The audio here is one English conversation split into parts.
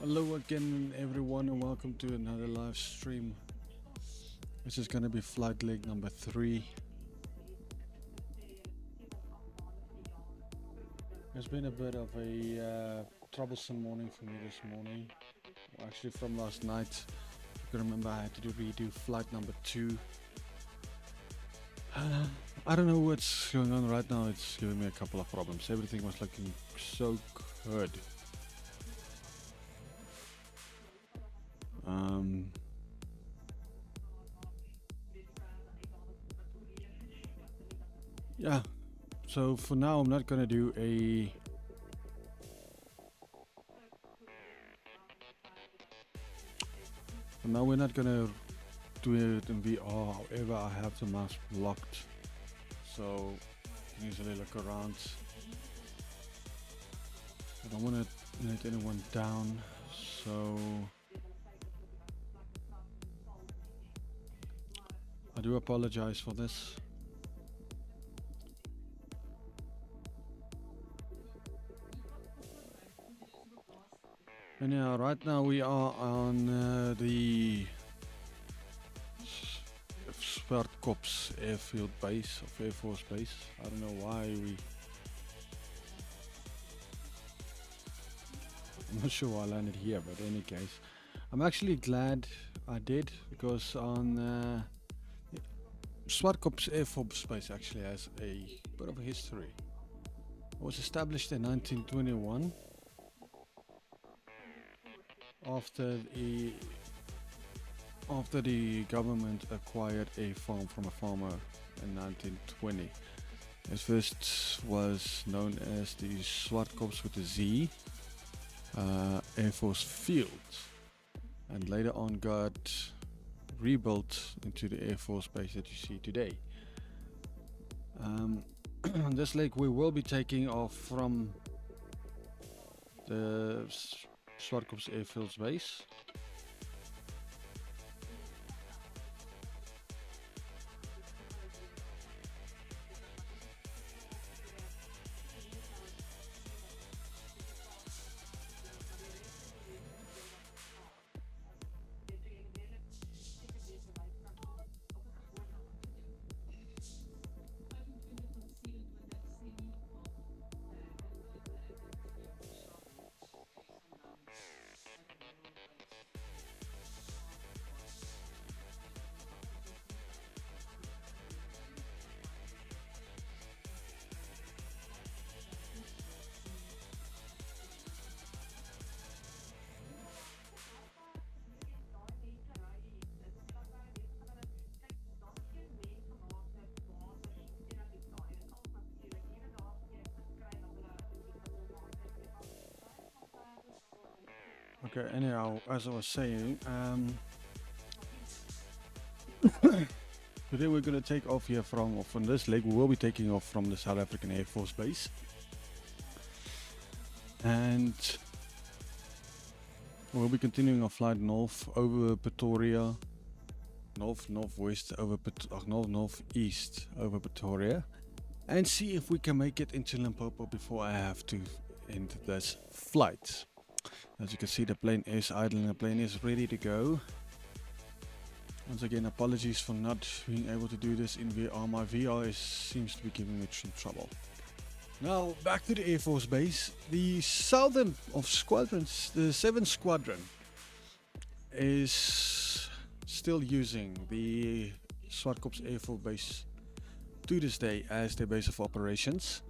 Hello again, everyone, and welcome to another live stream. This is going to be flight leg number 3. It's been a bit of a troublesome morning for me this morning. Well, actually, from last night. You can remember I had to redo flight number 2. I don't know what's going on right now. It's giving me a couple of problems. Everything was looking so good. Yeah, so for now I'm not gonna do a now we're not gonna do it in VR. However, I have the mask locked, so you can easily look around. I don't want to let anyone down, so I do apologize for this. Anyhow, right now we are on the Swartkops Airfield Base of Air Force Base. I don't know why I'm not sure why I landed here, but in any case, I'm actually glad I did, because on Swartkops Air Force Base actually has a bit of a history. It was established in 1921 after the government acquired a farm from a farmer in 1920. It first was known as the Swartkops with a Z Air Force Field, and later on got rebuilt into the Air Force Base that you see today. This leg we will be taking off from the Swartkops Airfield Base. Okay, anyhow, as I was saying, today we're going to take off here from this leg. We will be taking off from the South African Air Force Base, and we'll be continuing our flight north over Pretoria, northwest over northeast over Pretoria, and see if we can make it into Limpopo before I have to end this flight. As you can see, the plane is idling, the plane is ready to go. Once again, apologies for not being able to do this in VR. My VR seems to be giving me some trouble. Now, back to the Air Force Base. The southern of squadrons, the 7th Squadron, is still using the Swartkops Air Force Base to this day as their base of operations.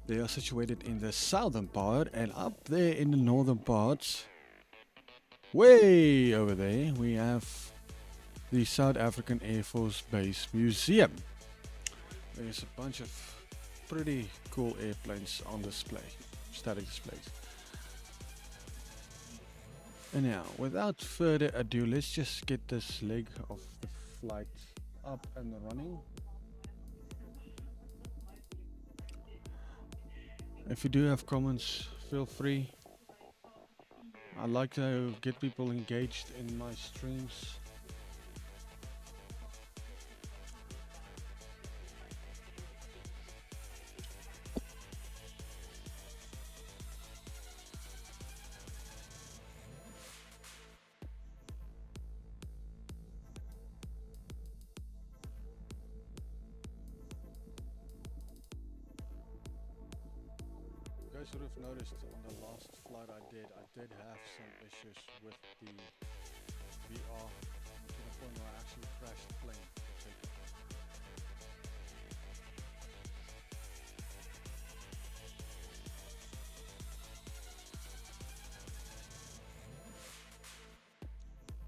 They are situated in the southern part, and up there in the northern parts, way over there, we have the South African Air Force Base Museum. There's a bunch of pretty cool airplanes on display, static displays. Anyhow, without further ado, let's just get this leg of the flight up and running. If you do have comments, feel free. I like to get people engaged in my streams. guys would have noticed on the last flight I did have some issues with the VR to the point where I actually crashed the plane for takeoff.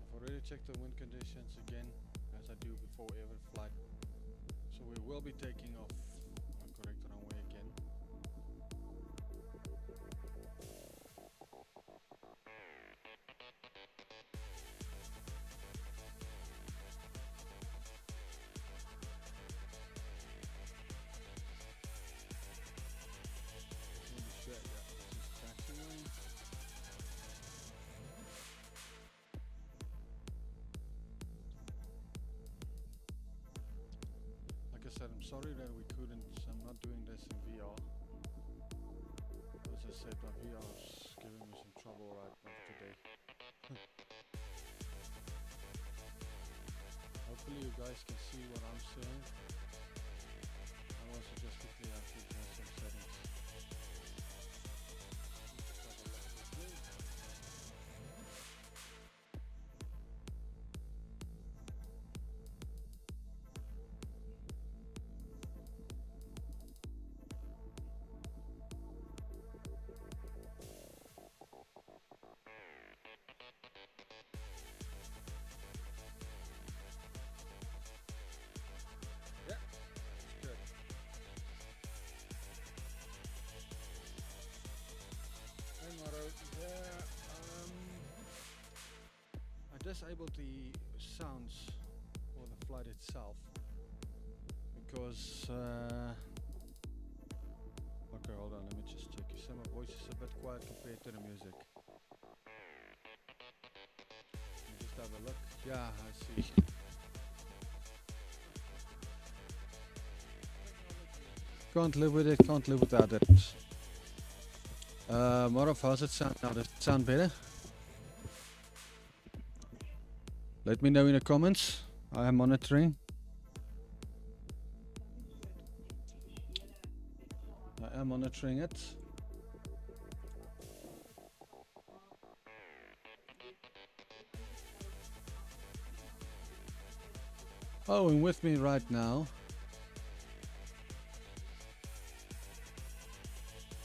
I've already checked the wind conditions again, as I do before every flight. So we will be taking off on correct runway again. Like I said, I'm sorry that we couldn't, I'm not doing this in VR. As I said, my VR is giving me some trouble right now today. Hopefully you guys can see what I'm saying. I also just quickly have to adjust some settings. I disabled the sounds for the flight itself because okay, hold on, let me just check. You see my voice is a bit quiet compared to the music. Let me just have a look. Yeah, I see. Can't live with it, can't live without it. Marov, how's it sound now? Does it sound better? Let me know in the comments. I am monitoring. I am monitoring it. Oh, and with me right now.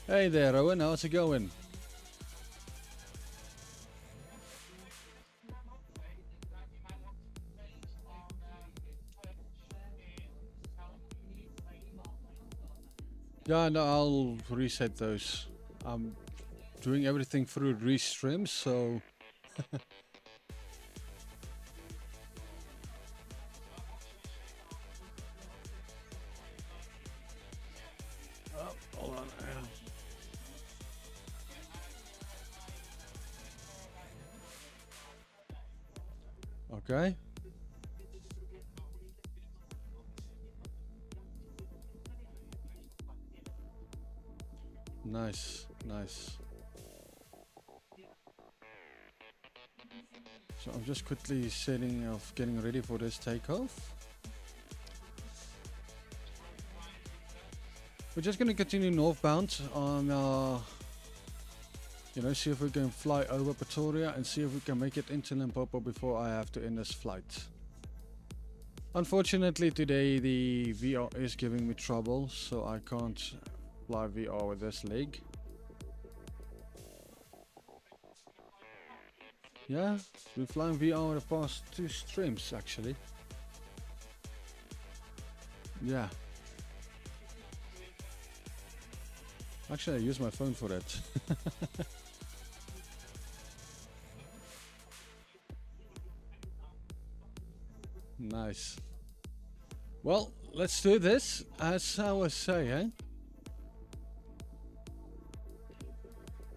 Hey there, Owen, how's it going? Yeah, no, I'll reset those. I'm doing everything through Restream, so oh, hold on. Okay. Nice, nice. So I'm just quickly getting ready for this takeoff. We're just going to continue northbound on see if we can fly over Pretoria and see if we can make it into Limpopo before I have to end this flight. Unfortunately today the VR is giving me trouble, so I can't fly VR with this leg. Yeah, we're flying VR with the past 2 streams actually. Yeah. Actually I use my phone for that. Nice. Well, let's do this. As I was saying.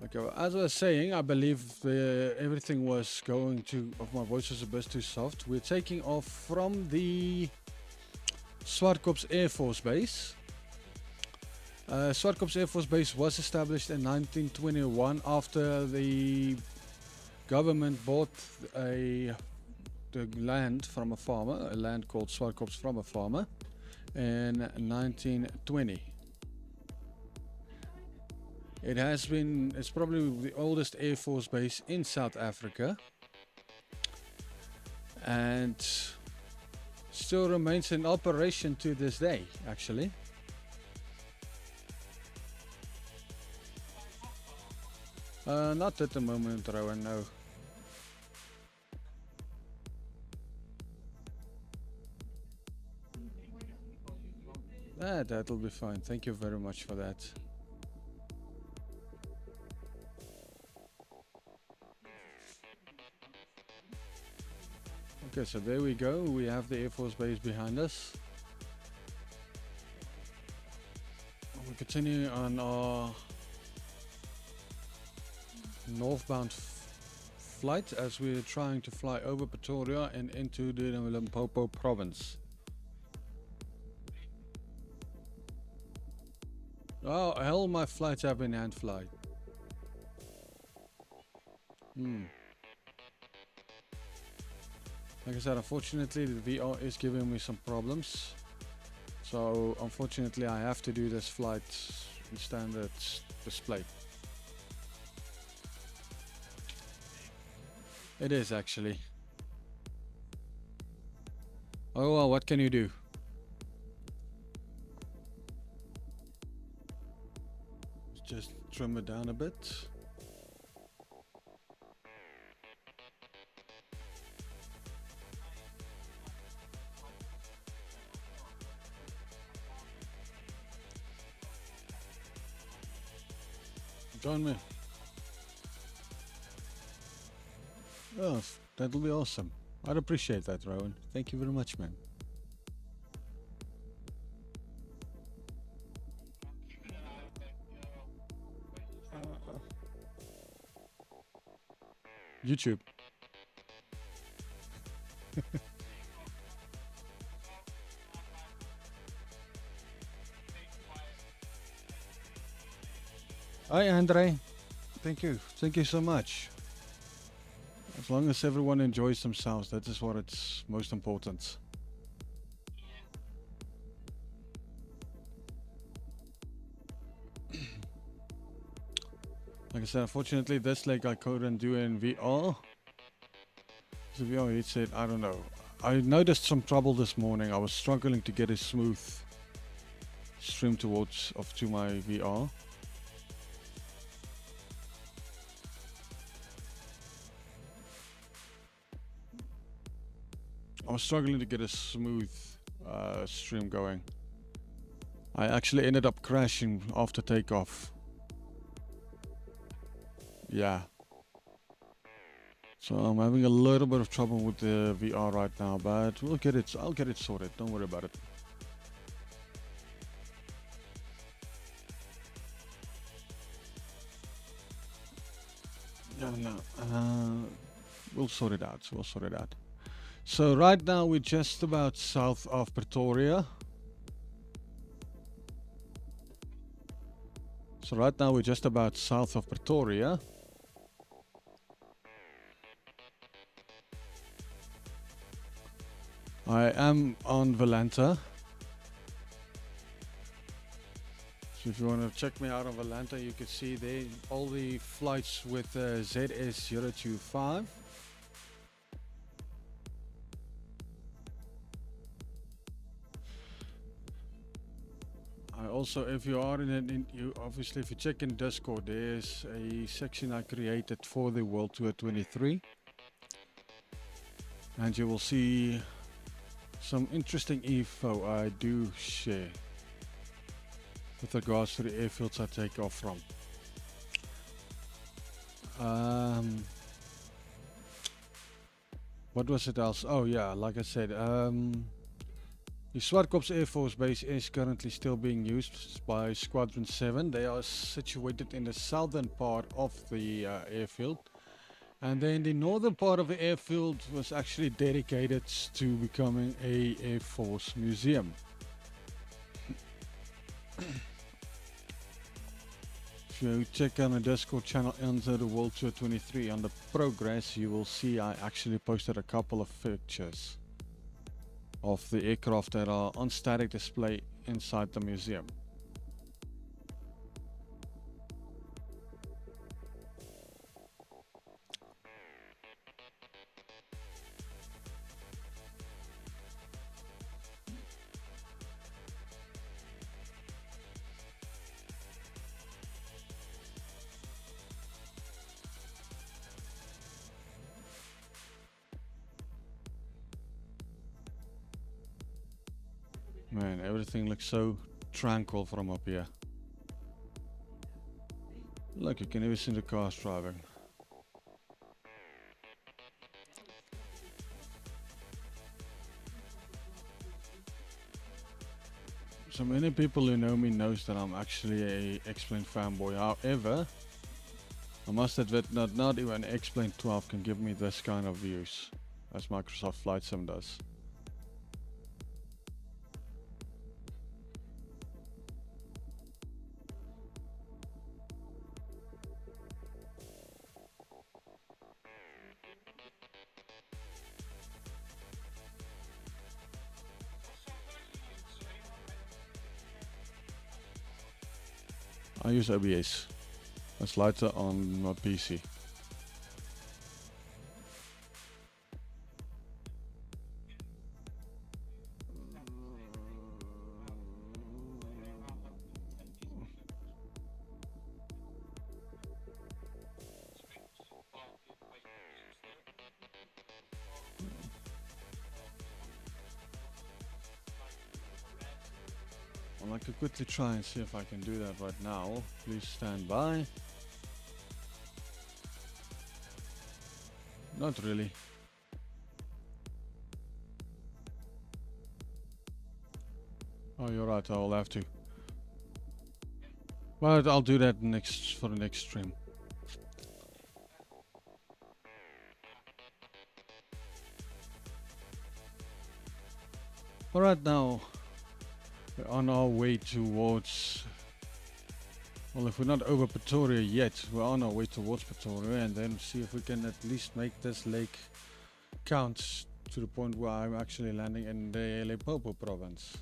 Okay, well, as I was saying, I believe everything was going to. My voice was a bit too soft. We're taking off from the Swartkops Air Force Base. Swartkops Air Force Base was established in 1921 after the government bought the land from a farmer, a land called Swartkops from a farmer, in 1920. It's probably the oldest Air Force base in South Africa, and still remains in operation to this day, actually. Not at the moment, Rowan, no. That'll be fine. Thank you very much for that. Okay, so there we go. We have the Air Force Base behind us. We're continuing on our northbound flight as we're trying to fly over Pretoria and into the Limpopo province. Oh, hell, my flights have been hand flight. Like I said, unfortunately the VR is giving me some problems. So unfortunately I have to do this flight in standard display. It is actually. Oh well, what can you do? Just trim it down a bit. Join me. Oh, that'll be awesome. I'd appreciate that, Rowan. Thank you very much, man. YouTube. Hi, Andre. Thank you. Thank you so much. As long as everyone enjoys themselves, that is what it's most important. Like I said, unfortunately this leg I couldn't do in VR. The VR headset, I don't know. I noticed some trouble this morning. I was struggling to get a smooth stream to my VR. I was struggling to get a smooth stream going. I actually ended up crashing after takeoff. Yeah. So I'm having a little bit of trouble with the VR right now, but I'll get it sorted. Don't worry about it. No. We'll sort it out. So right now we're just about south of Pretoria. I am on Valenta. So if you want to check me out on Valenta, you can see there all the flights with ZS025. Also, if you are obviously if you check in Discord, there's a section I created for the World Tour 23, and you will see some interesting info I do share with regards to the airfields I take off from. What was it else? Oh yeah, like I said, the Swartkops Air Force Base is currently still being used by Squadron 7. They are situated in the southern part of the airfield. And then the northern part of the airfield was actually dedicated to becoming a Air Force museum. If you check on the Discord channel under the World Tour 23 under progress, you will see I actually posted a couple of pictures of the aircraft that are on static display inside the museum. Man, everything looks so tranquil from up here. Look, you can even see the cars driving. So many people who know me knows that I'm actually a X-Plane fanboy. However, I must admit that not even X-Plane 12 can give me this kind of views as Microsoft Flight Sim does. I use OBS. It's lighter on my PC. Well, I could quickly try and see if I can do that right now. Please stand by. Not really. Oh, you're right, I'll have to. But I'll do that for the next stream. Alright, now we're on our way towards, well, if we're not over Pretoria yet, we're on our way towards Pretoria, and then see if we can at least make this lake count to the point where I'm actually landing in the Limpopo province.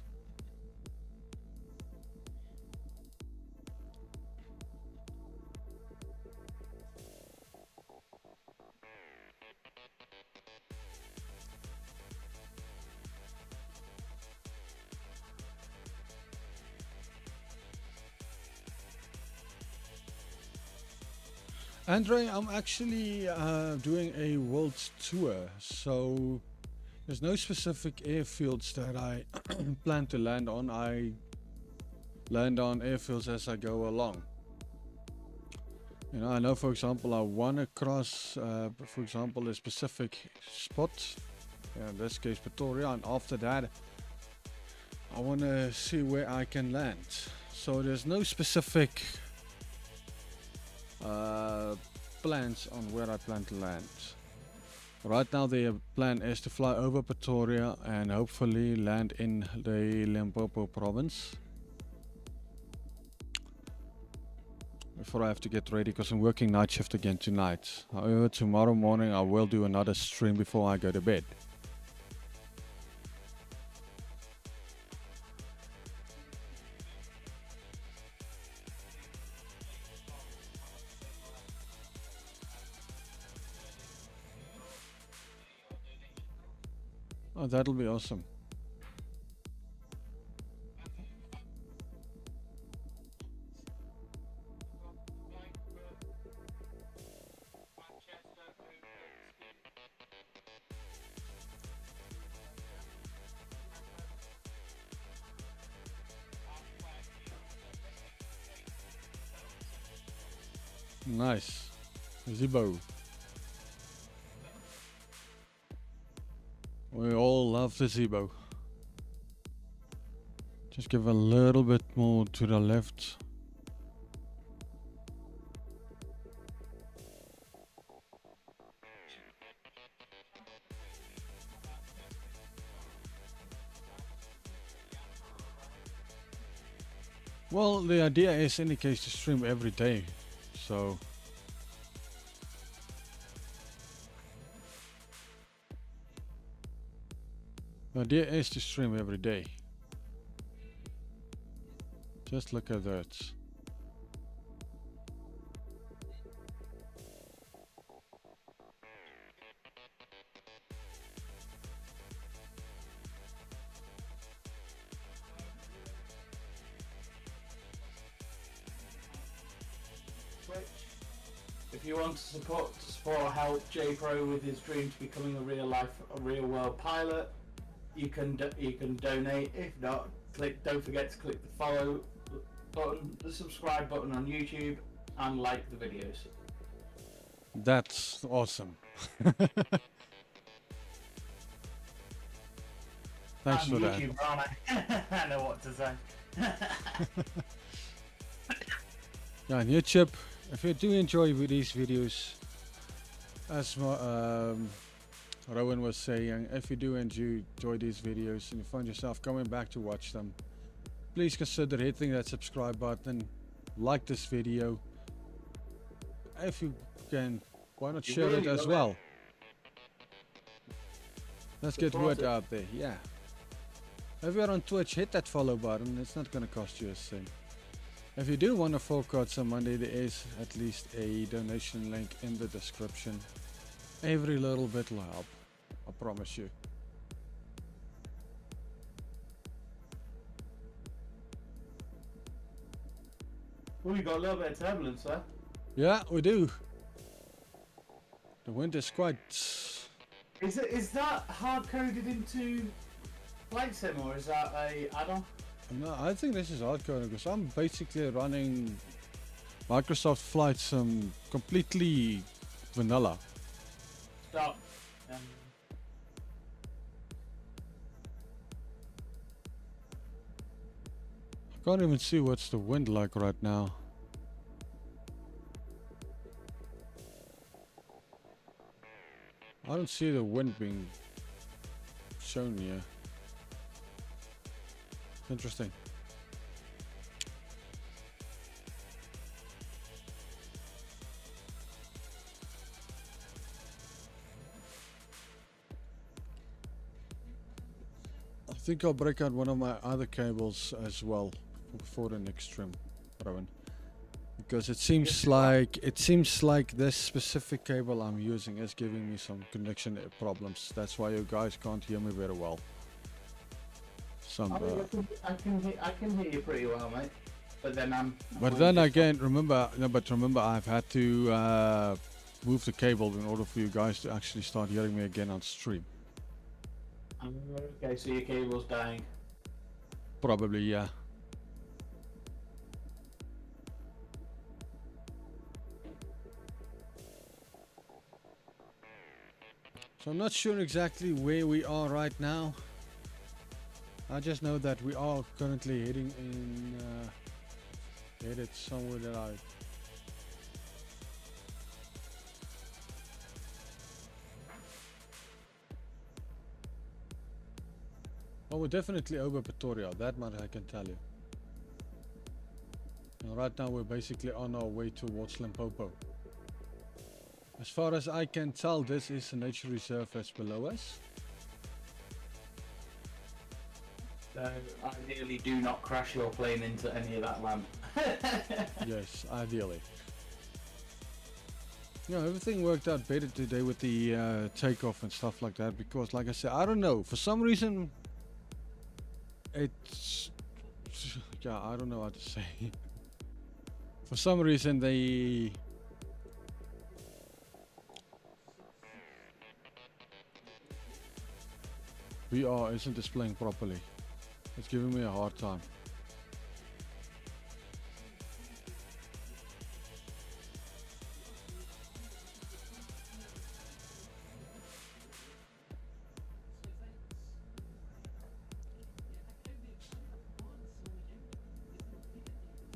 Andre, I'm actually doing a world tour, so there's no specific airfields that I plan to land on. I land on airfields as I go along. You know, I know, for example, I want to cross, for example, a specific spot, in this case Pretoria, and after that I want to see where I can land. So there's no specific plans on where I plan to land. Right now the plan is to fly over Pretoria and hopefully land in the Limpopo province before I have to get ready, because I'm working night shift again tonight. However, tomorrow morning I will do another stream before I go to bed. Oh, that'll be awesome. Nice. Zibo. We all love the Zibo. Just give a little bit more to the left. Well, the idea is in the case to stream every day, so the idea is to stream every day. Just look at that. If you want to support or help JPro with his dream to becoming a real world pilot, you can donate. If not, Don't forget to click the follow button, the subscribe button on YouTube, and like the videos. That's awesome. Thanks I'm for that. YouTuber, aren't I? I know what to say. Yeah, and YouTube, if you do enjoy these videos, as Rowan was saying, if you do enjoy these videos and you find yourself coming back to watch them, please consider hitting that subscribe button, like this video. If you can, why not share it as well? Let's get word out there, yeah. If you're on Twitch, hit that follow button, it's not gonna cost you a cent. If you do want to fork out some money, there is at least a donation link in the description. Every little bit will help, I promise you. Well, we got a little bit of turbulence there. Yeah, we do. The wind is quite... Is that hard coded into Flight Sim, or is that a add-on? No, I think this is hardcoded because I'm basically running Microsoft Flight Sim completely vanilla. Stop. I can't even see what's the wind like right now. I don't see the wind being shown here. Interesting. I think I'll break out one of my other cables as well for the next stream, Rowan, because it seems like this specific cable I'm using is giving me some connection problems. That's why you guys can't hear me very well. I can hear you pretty well, mate. But then again, remember, I've had to move the cable in order for you guys to actually start hearing me again on stream. Okay, so your cable's dying. Probably, yeah. So I'm not sure exactly where we are right now. I just know that we are currently heading in, headed somewhere that I... Oh, we're definitely over Pretoria, that much I can tell you. And right now we're basically on our way towards Limpopo. As far as I can tell, this is a nature reserve that's below us. So ideally do not crash your plane into any of that lamp. Yes, ideally. Yeah, everything worked out better today with the takeoff and stuff like that, because like I said, I don't know, for some reason it's... yeah, I don't know what to say. For some reason they... VR isn't displaying properly. It's giving me a hard time.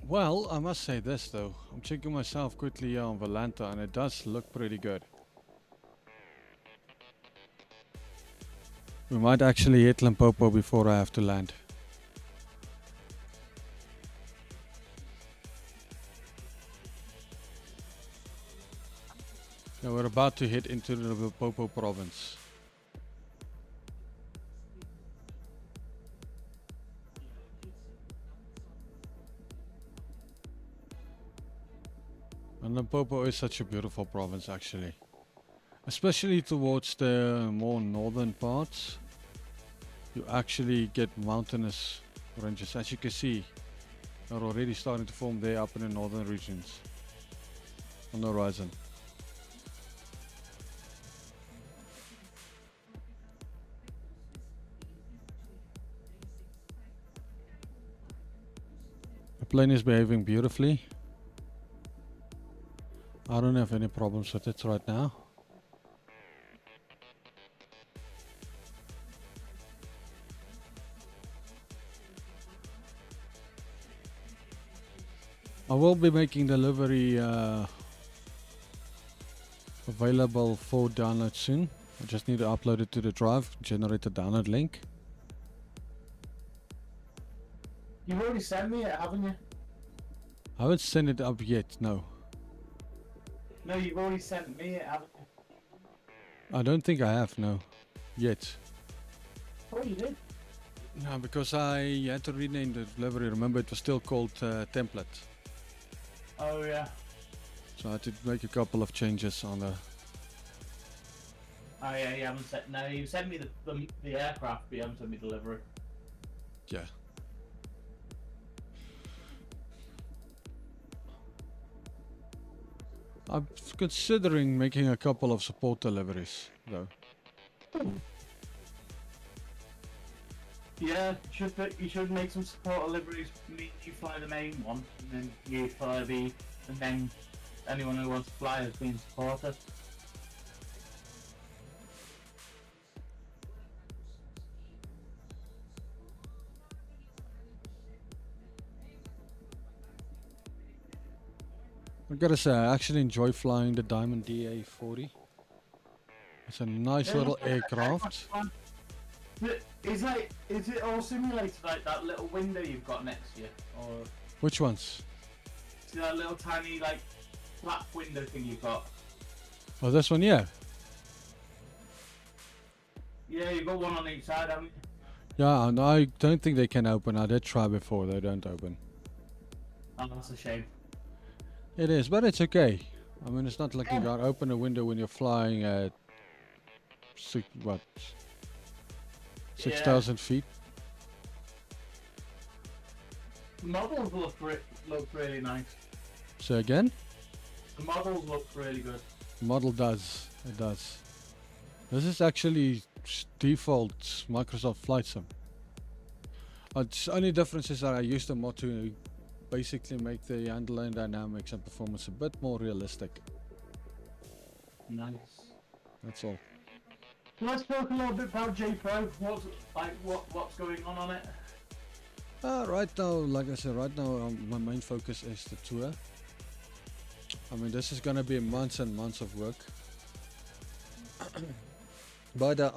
Well, I must say this though. I'm checking myself quickly on Valanta and it does look pretty good. We might actually hit Limpopo before I have to land. Now we're about to hit into the Limpopo province. And Limpopo is such a beautiful province actually. Especially towards the more northern parts. You actually get mountainous ranges. As you can see, are already starting to form there up in the northern regions on the horizon. plane is behaving beautifully. I don't have any problems with it right now. I will be making delivery available for download soon. I just need to upload it to the drive, generate a download link. You've already sent me it, haven't you? I haven't sent it up yet, no. No, you've already sent me it, haven't you? I don't think I have, no. Yet. Oh, you did? No, because I had to rename the delivery. Remember, it was still called template. Oh, yeah. So I had to make a couple of changes on the... Oh, yeah, you haven't sent... No, you sent me the aircraft, but you haven't sent me delivery. Yeah. I'm considering making a couple of support deliveries, though. Yeah, you should make some support deliveries. You fly the main one, and then you fly and then anyone who wants to fly is being supported. I gotta say, I actually enjoy flying the Diamond DA40. It's a nice little aircraft. Is it all simulated like that little window you've got next to you, or Which ones? see that little tiny like flap window thing you've got? Oh, this one, yeah. Yeah, you've got one on each side, haven't you? Yeah, and I don't think they can open. I did try before, they don't open. Oh, that's a shame. It is, but it's okay. I mean, it's not like you gotta open a window when you're flying at 6,000 feet. The models look really nice. So again, The models look really good. model does. It does. This is actually default Microsoft Flight Sim. Its only difference is that I used the mod to basically make the underlying dynamics and performance a bit more realistic. Nice. That's all. Let's talk a little bit about J-Pro. What's going on it? Right now, like I said, right now my main focus is the tour. I mean, this is gonna be months and months of work. But there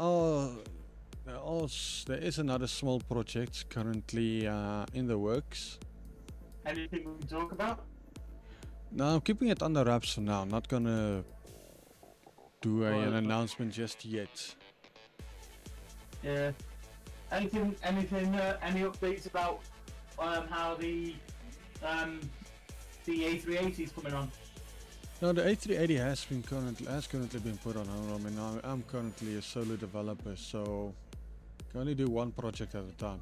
is another small project currently in the works. Anything we can talk about? Now I'm keeping it under wraps for now. I'm not gonna do an announcement just yet. Yeah. Any updates about how the A380 is coming on? No, the A380 has currently been put on hold. I mean, I'm currently a solo developer, so I can only do one project at a time.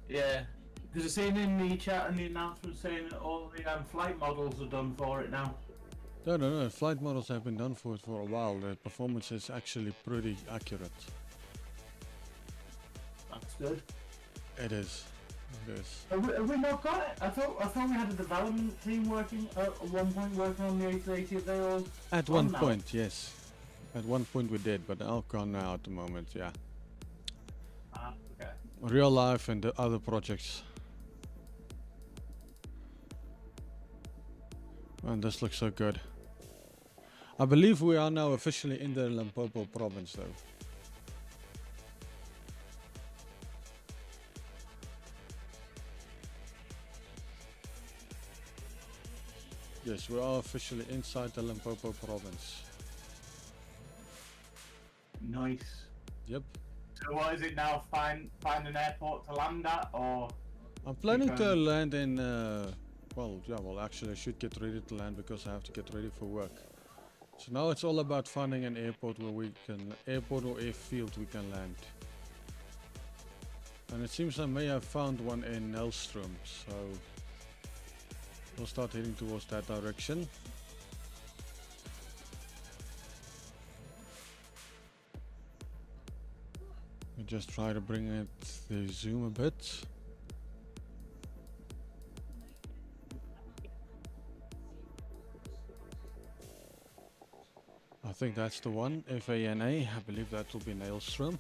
Yeah. Because I've seen in the chat and the announcement saying that all the flight models are done for it now. No, flight models have been done for it for a while. The performance is actually pretty accurate. That's good. It is. It is. Have we not got it? I thought we had a development team working at one point working on the A380. Are they all At one point, yes. At one point we did, but they're all gone now at the moment, yeah. Ah, okay. Real life and the other projects. And this looks so good. I believe we are now officially in the Limpopo province though. Yes, we are officially inside the Limpopo province. Nice. Yep. So what is it now? Find an airport to land at, or? I'm planning to land in, well, actually I should get ready to land because I have to get ready for work. So now it's all about finding an airport where we can, airport or airfield we can land. And it seems I may have found one in Nelstrom, so we'll start heading towards that direction. Just try to bring it the zoom a bit. I think that's the one. FANA. I believe that will be Nailstrom.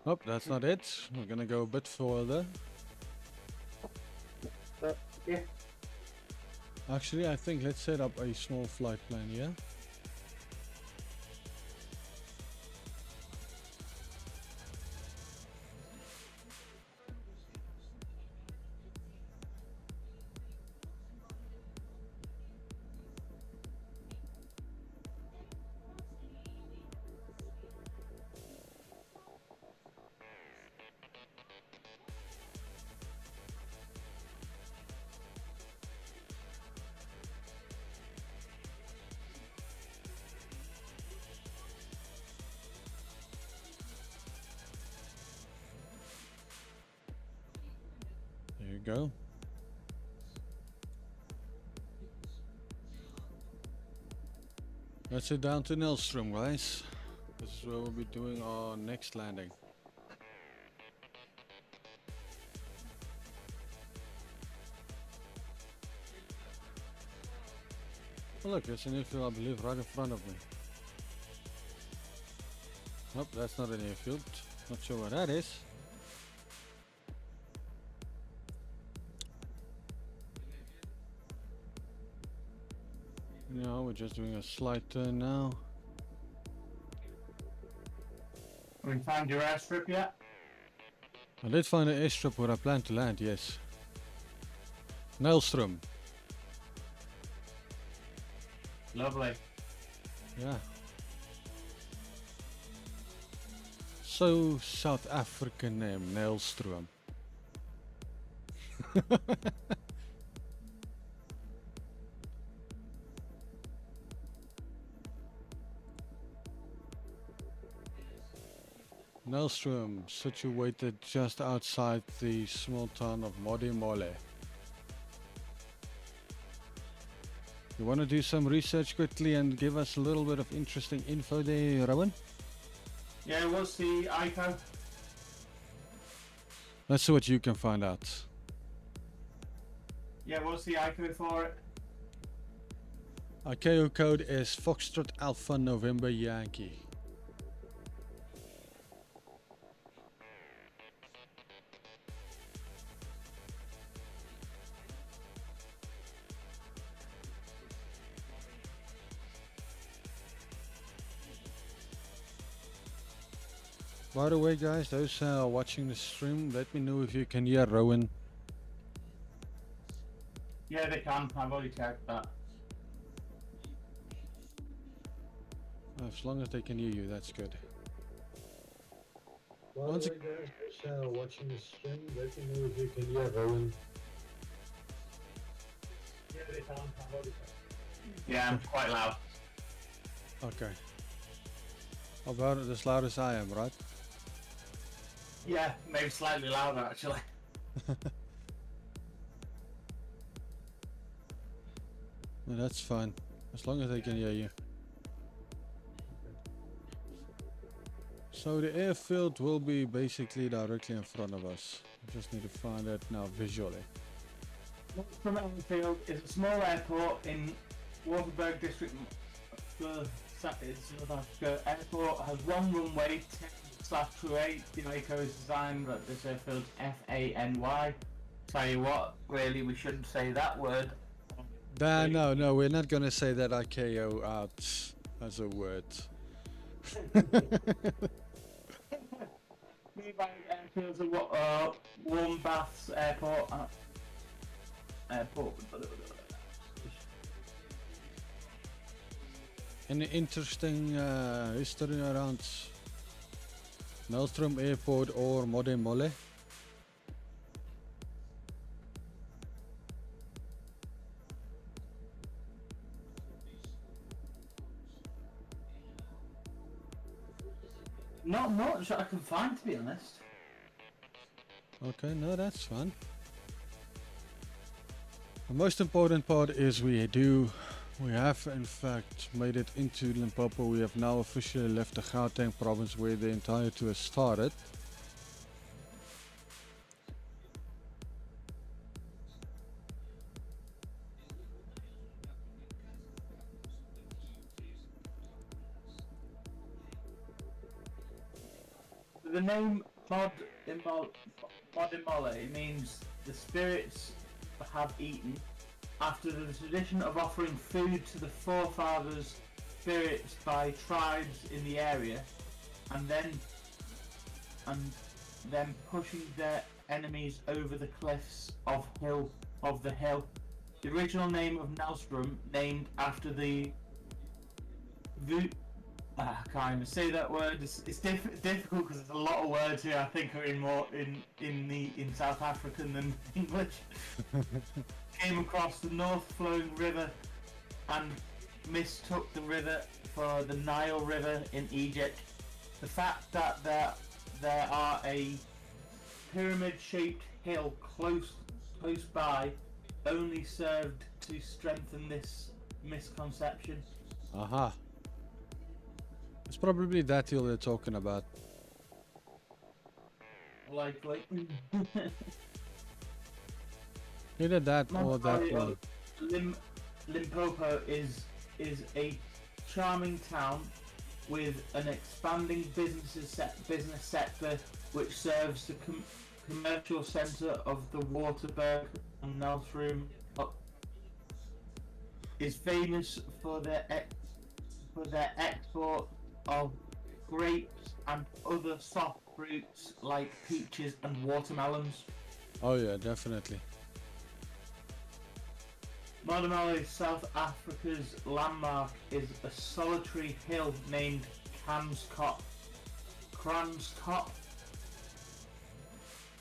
Oh, that's not it. We're gonna go a bit further. Yeah. Actually, I think let's set up a small flight plan here. There you go. Let's head down to Nilstrom, guys. This is where we'll be doing our next landing. Oh, look, there's an airfield, I believe, right in front of me. Nope, that's not an airfield. Not sure what that is. No, we're just doing a slight turn now. Have you found your airstrip yet? I did find an airstrip where I plan to land, yes. Nilstrom. Lovely. Yeah. So South African name, Nilstrom. Nilstrom, situated just outside the small town of Modimolle. You want to do some research quickly and give us a little bit of interesting info there, Rowan? Yeah, what's the ICO? Let's see what you can find out. Yeah, what's the ICO for it? ICAO code is Foxtrot Alpha November Yankee. By the way, guys, those watching the stream, let me know if you can hear Rowan. Yeah, they can. I've already checked that. As long as they can hear you, that's good. By the way, guys, watching the stream, let me know if you can hear Rowan. Yeah, they can. I've already checked. Yeah, I'm quite loud. Okay. About as loud as I am, right? Yeah, maybe slightly louder actually. No, that's fine. As long as they can hear you. So the airfield will be basically directly in front of us. We just need to find it now visually. From Airfield is a small airport in Waterberg district. South Africa. Airport has one runway, 10/28. The ICO is designed at this airfield FANY. Tell you what, really, we shouldn't say that word. No, we're not gonna say that ICAO out as a word. Nearby airfields are Warm Baths Airport. Airport. Any interesting history around Nilstrom Airport or Modimolle? Not much. much I can find, to be honest. Okay, no, that's fun. The most important part is we have in fact made it into Limpopo. We have now officially left the Gauteng province where the entire tour started. The name Modimolle means the spirits have eaten, after the tradition of offering food to the forefathers' spirits by tribes in the area, and then pushing their enemies over the cliffs of the hill. The original name of Nelsrum, named after the I can't even say that word. It's difficult because there's a lot of words here. I think are in South African than English. Came across the north flowing river and mistook the river for the Nile River in Egypt. The fact that there are a pyramid-shaped hill close by only served to strengthen this misconception. Aha. It's probably that hill they're talking about. Likely. Either that or that one. Limpopo is a charming town with an expanding business sector which serves the commercial centre of the Waterberg and Nelsrum. Is famous for their export of grapes and other soft fruits like peaches and watermelons. Oh yeah, definitely. Modimolle, South Africa's landmark, is a solitary hill named Kranskop.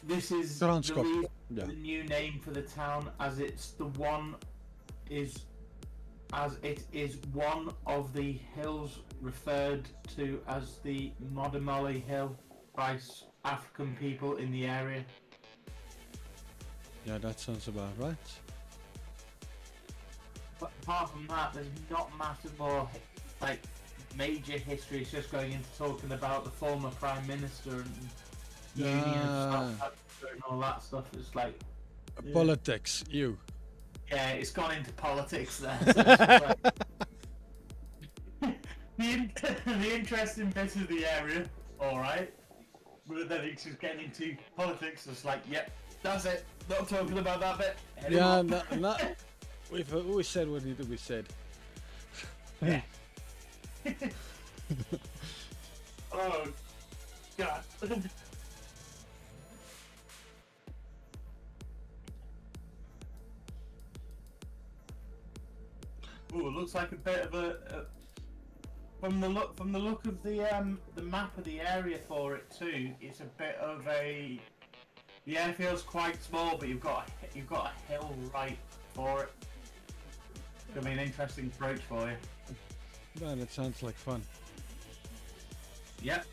This is the new name for the town, as it is one of the hills referred to as the Modimolle Hill by African people in the area. Yeah, that sounds about right. But apart from that, there's not massive more major history. It's just going into talking about the former Prime Minister and Union of South Africa and all that stuff. It's like politics, you. Yeah, it's gone into politics there. So the interesting bit of the area, alright. But then it's just getting into politics. It's like, yep, that's it. Not talking about that bit anymore. Yeah, no. We've always said what needed to be said. Yeah. Oh, God. Ooh, it looks like a bit of a from the look of the map of the area for it too. It's a bit of a the airfield's quite small, but you've got a hill right for it. It's gonna be an interesting approach for you. Man, it sounds like fun. Yep.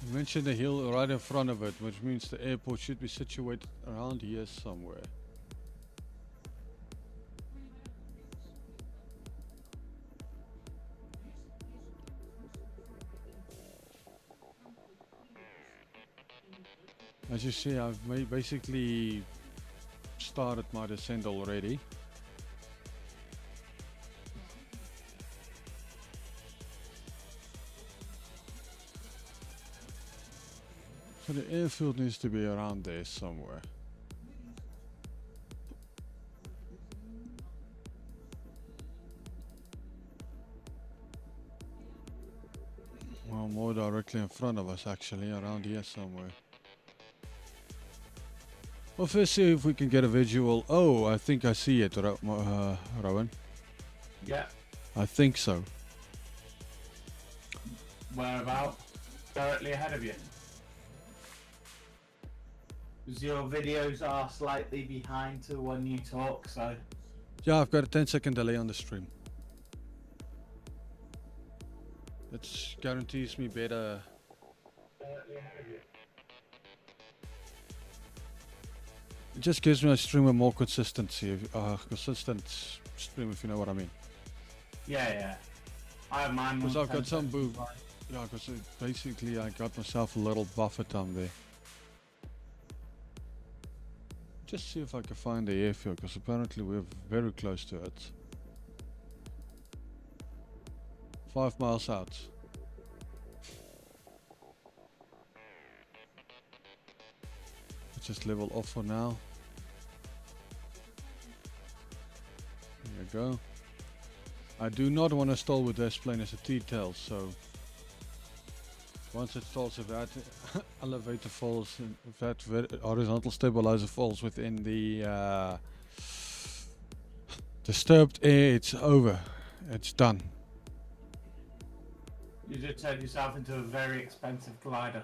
You mentioned the hill right in front of it, which means the airport should be situated around here somewhere. As you see, I've basically started my descent already. So the airfield needs to be around there somewhere. Well, more directly in front of us actually, around here somewhere. Well, first see if we can get a visual. Oh, I think I see it, Rowan. Yeah. I think so. Whereabout? Directly ahead of you. Because your videos are slightly behind to when you talk, so... Yeah, I've got a 10-second delay on the stream. It guarantees me better. It just gives me a stream of more consistency, consistent stream, if you know what I mean. Yeah. I have mine. Because I've got some 10 boo. Yeah, because basically I got myself a little buffer time there. Just see if I can find the airfield, because apparently we're very close to it. 5 miles out. Let's just level off for now. There you go. I do not want to stall with this plane as a T-tail, so once it stalls, if that elevator falls, if that horizontal stabilizer falls within the disturbed air, it's over. It's done. You just turned yourself into a very expensive glider.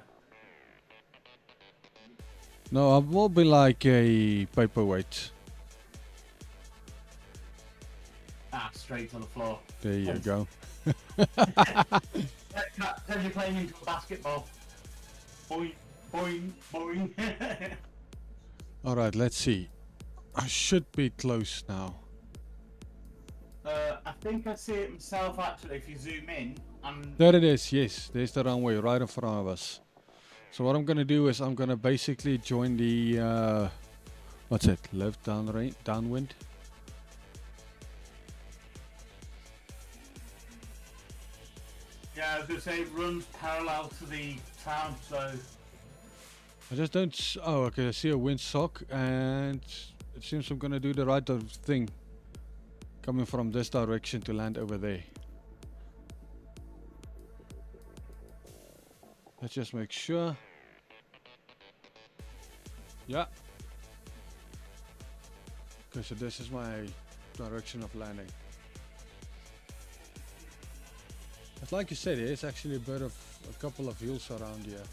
No, I will be like a paperweight. Straight to the floor. There you go. Turn your plane into a basketball. Boing, boing, boing. Alright, let's see. I should be close now. I think I see it myself actually if you zoom in. There it is, yes. There's the runway right in front of us. So what I'm going to do is I'm going to basically join the, what's it, left downwind. Yeah, I was going to say it runs parallel to the town, so... I just don't... Oh, okay, I see a windsock, and it seems I'm going to do the right thing. Coming from this direction to land over there. Let's just make sure. Yeah. Okay, so this is my direction of landing. But like you said, it's actually a couple of hills around here.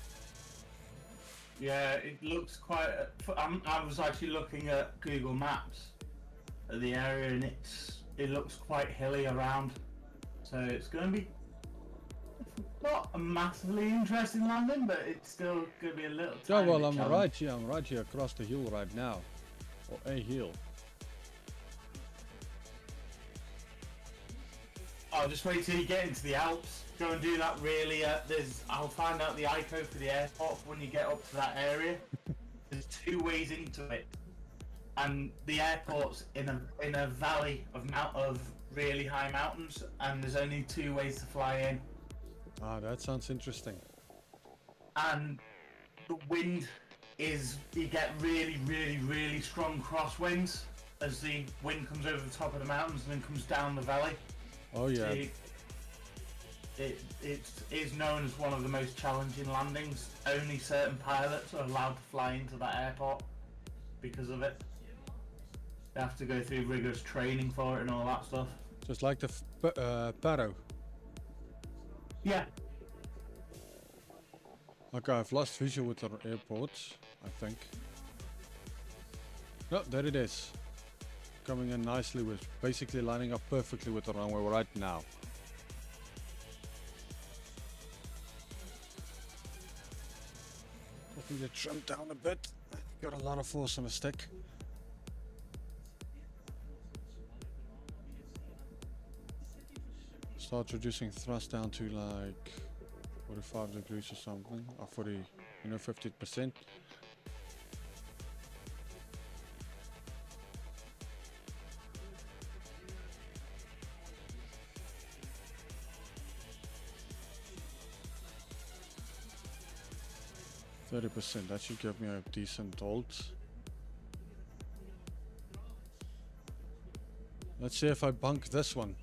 Yeah, it looks quite... I was actually looking at Google Maps at the area, and it looks quite hilly around. So it's going to be not a massively interesting landing, but it's still going to be a little Yeah, tiny well, bit I'm challenging. right here across the hill right now. Or a hill. Oh, just wait till you get into the Alps. Go and do that really. I'll find out the ICO for the airport when you get up to that area. There's 2 ways into it, and the airport's in a valley of really high mountains, and there's only 2 ways to fly in. Ah, that sounds interesting. And the wind is, you get really strong crosswinds as the wind comes over the top of the mountains and then comes down the valley. Oh yeah. It is known as one of the most challenging landings. Only certain pilots are allowed to fly into that airport because of it. They have to go through rigorous training for it and all that stuff. Just like the Paro. Yeah. Okay, I've lost visual with the airport, I think. No, there it is. Coming in nicely with, basically lining up perfectly with the runway right now. Just need to trim down a bit. Got a lot of force on the stick. Start reducing thrust down to like 45 degrees or something, or 50%. That should give me a decent hold. Let's see if I bunk this one.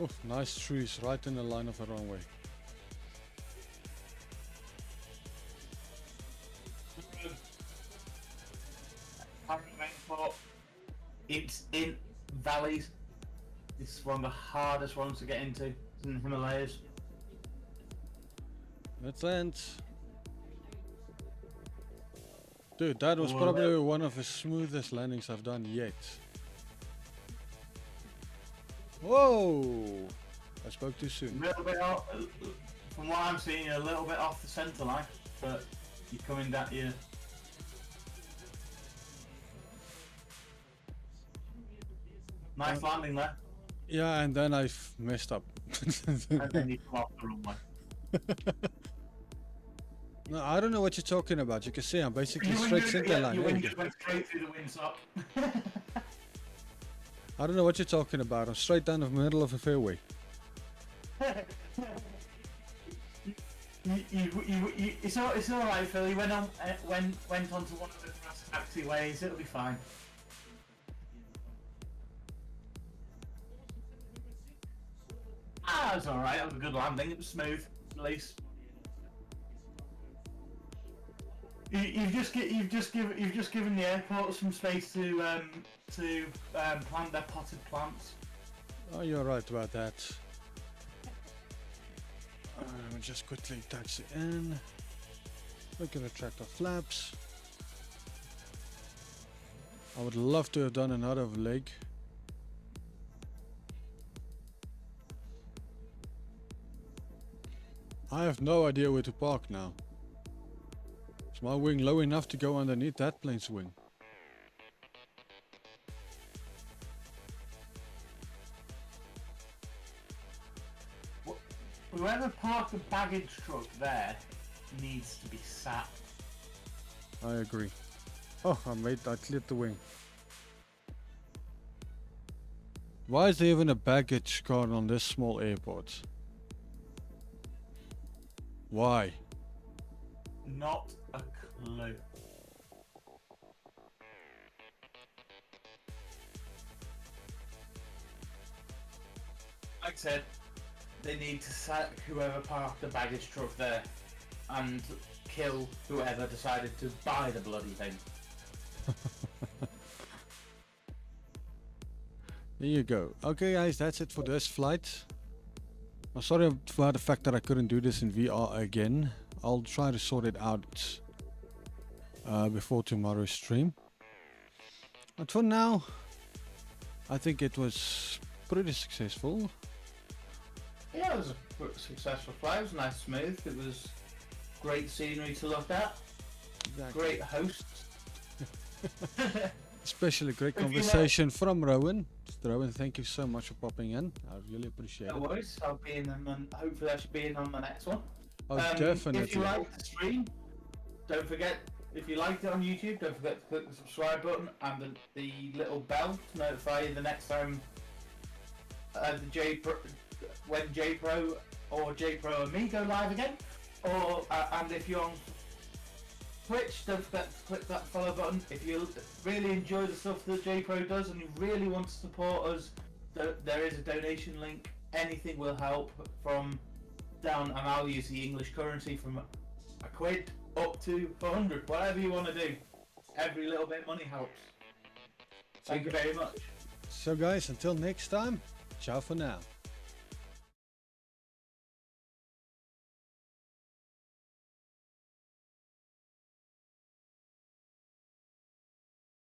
Oh, nice trees right in the line of the runway. It's in valleys. It's one of the hardest ones to get into. It's in the Himalayas. Let's land. Dude, that was Well, probably one of the smoothest landings I've done yet. Whoa! I spoke too a soon. little bit off, from what I'm seeing, you're a little bit off the centre line, but you're coming down. You. Nice landing there, Yeah, and then I messed up. and then you come off the runway. No, I don't know what you're talking about. You can see I'm basically You straight center line. Your There you wing go. just went straight through the windsock. I don't know what you're talking about. I'm straight down the middle of the fairway. It's all right, Phil. You went onto one of the grass taxiways. It'll be fine. Ah, it was all right. It was a good landing. It was smooth, at least. You've just given the airport some space to plant their potted plants. Oh, you're right about that. Let me just quickly taxi in. We're gonna track our flaps. I would love to have done another leg. I have no idea where to park now. Is my wing low enough to go underneath that plane's wing? Whoever parked the baggage truck there needs to be sacked. I agree. Oh, I cleared the wing. Why is there even a baggage car on this small airport? Why? Not a clue. Like I said, they need to sack whoever parked the baggage truck there and kill whoever decided to buy the bloody thing. There you go. Okay guys, that's it for this flight. I'm sorry about the fact that I couldn't do this in VR again. I'll try to sort it out before tomorrow's stream. But for now, I think it was pretty successful. Yeah, it was a successful flight. It was nice, smooth. It was great scenery to look at. Exactly. Great hosts. Especially great If you conversation from Rowan. Rowan, thank you so much for popping in. I really appreciate No it. worries. I'll be in them, and hopefully I should be in on the next one. Oh, If definitely. you like the stream, don't forget. If you liked it on YouTube, don't forget to click the subscribe button and the little bell to notify you the next time when JPro or JPro and me go live again. Or and if you're on Twitch, don't forget to click that follow button. If you really enjoy the stuff that JPro does and you really want to support us, there is a donation link. Anything will help, from down, and I'll use the English currency, from £1 up to 400, whatever you want to do. Every little bit of money helps. Thank you very much. So guys, until next time, ciao for now.